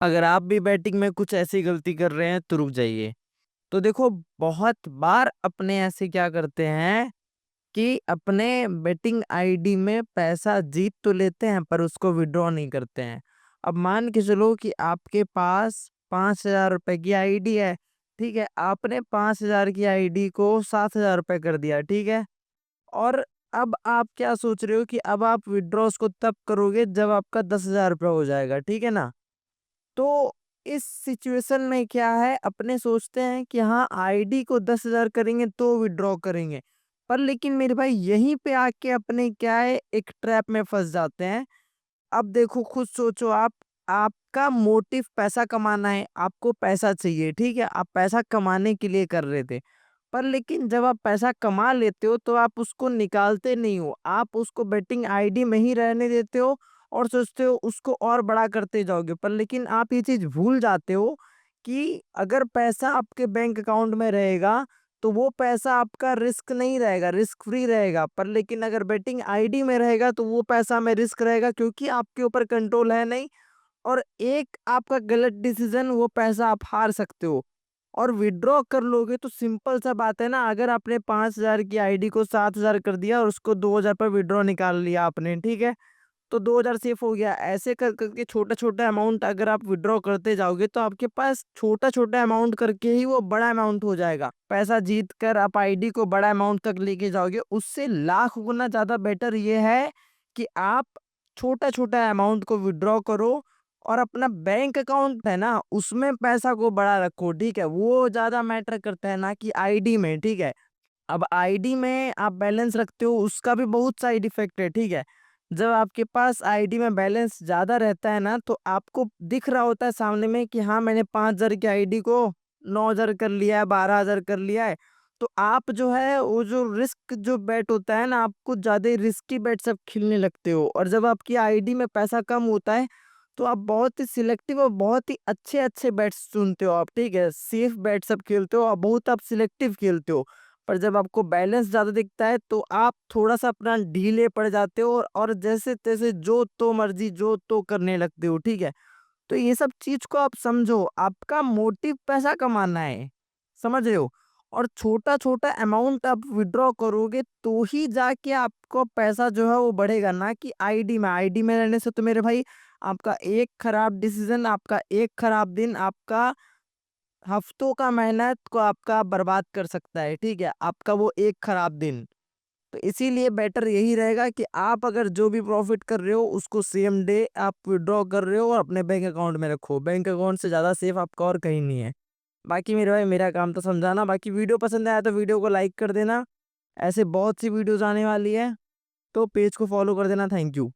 अगर आप भी बैटिंग में कुछ ऐसी गलती कर रहे हैं तो रुक जाइए। तो देखो, बहुत बार अपने ऐसे क्या करते हैं कि अपने बेटिंग आईडी में पैसा जीत तो लेते हैं पर उसको विड्रॉ नहीं करते हैं। अब मान के चलो कि आपके पास 5,000 रुपए की आईडी है। ठीक है, आपने 5,000 की आईडी को 7,000 रुपए कर दिया। ठीक है, और अब आप क्या सोच रहे हो कि अब आप विड्रॉ उसको तब करोगे जब आपका 10,000 रुपये हो जाएगा। ठीक है ना। तो इस सिचुएशन में क्या है, अपने सोचते हैं कि हाँ आईडी को 10,000 करेंगे तो विड्रॉ करेंगे। पर लेकिन मेरे भाई यहीं पे आके अपने क्या है, एक ट्रैप में फंस जाते हैं। अब देखो, खुद सोचो आप, आपका मोटिव पैसा कमाना है, आपको पैसा चाहिए। ठीक है, आप पैसा कमाने के लिए कर रहे थे। पर लेकिन जब आप पैसा कमा लेते हो तो आप उसको निकालते नहीं हो, आप उसको बेटिंग आईडी में ही रहने देते हो और सोचते हो उसको और बड़ा करते जाओगे। पर लेकिन आप ये चीज भूल जाते हो कि अगर पैसा आपके बैंक अकाउंट में रहेगा तो वो पैसा आपका रिस्क नहीं रहेगा, रिस्क फ्री रहेगा। पर लेकिन अगर बेटिंग आईडी में रहेगा तो वो पैसा में रिस्क रहेगा, क्योंकि आपके ऊपर कंट्रोल है नहीं। और एक आपका गलत डिसीजन, वो पैसा आप हार सकते हो। और विड्रॉ कर लोगे तो सिंपल सा बात है ना, अगर आपने 5,000 की आईडी को 7,000 कर दिया और उसको 2,000 पर विड्रॉ निकाल लिया आपने। ठीक है, तो 2,000 सेफ हो गया। ऐसे कर करके छोटा छोटा अमाउंट अगर आप विड्रॉ करते जाओगे तो आपके पास छोटा छोटा अमाउंट करके ही वो बड़ा अमाउंट हो जाएगा। पैसा जीत कर आप आईडी को बड़ा अमाउंट तक लेके जाओगे, उससे लाख गुना ज्यादा बेटर ये है कि आप छोटा छोटा अमाउंट को विड्रॉ करो और अपना बैंक अकाउंट है ना उसमें पैसा को बड़ा रखो। ठीक है, वो ज्यादा मैटर करता है ना कि आईडी में। ठीक है, अब आईडी में आप बैलेंस रखते हो उसका भी बहुत साइड इफेक्ट है। ठीक है, जब आपके पास आईडी में बैलेंस ज्यादा रहता है ना तो आपको दिख रहा होता है सामने में कि हाँ मैंने 5,000 की आईडी को 9,000 कर लिया है, 12,000 कर लिया है। तो आप जो है वो जो रिस्क जो बेट होता है ना, आपको ज्यादा रिस्की बेट सब खेलने लगते हो। और जब आपकी आईडी में पैसा कम होता है तो आप बहुत ही सिलेक्टिव और बहुत ही अच्छे अच्छे बैट्स चुनते हो आप। ठीक है, सेफ बैट सब खेलते हो और बहुत आप सिलेक्टिव खेलते हो। पर जब आपको बैलेंस ज़्यादा दिखता है तो आप थोड़ा-सा अपना ढीले पड़ जाते हो और जैसे-तैसे जो तो मर्ज़ी जो तो करने लगते हो। ठीक है? तो ये सब चीज़ को आप समझो, आपका मोटिव पैसा कमाना है, समझ रहे हो? और छोटा-छोटा अमाउंट आप विथड्रॉ करोगे तो ही जाके आपको पैसा जो है वो बढ़ेगा, ना कि आईडी में। आईडी में रहने से तो मेरे भाई आपका एक खराब डिसीज़न, आपका एक खराब दिन, आपका हफ्तों का मेहनत को आपका बर्बाद कर सकता है। ठीक है, आपका वो एक खराब दिन। तो इसीलिए बेटर यही रहेगा कि आप अगर जो भी प्रॉफिट कर रहे हो उसको सेम डे आप विड्रॉ कर रहे हो और अपने बैंक अकाउंट में रखो। बैंक अकाउंट से ज़्यादा सेफ आपका और कहीं नहीं है। बाकी मेरे भाई मेरा काम तो समझाना। बाकी वीडियो पसंद आया तो वीडियो को लाइक कर देना। ऐसे बहुत सी वीडियोस आने वाली है, तो पेज को फॉलो कर देना। Thank you.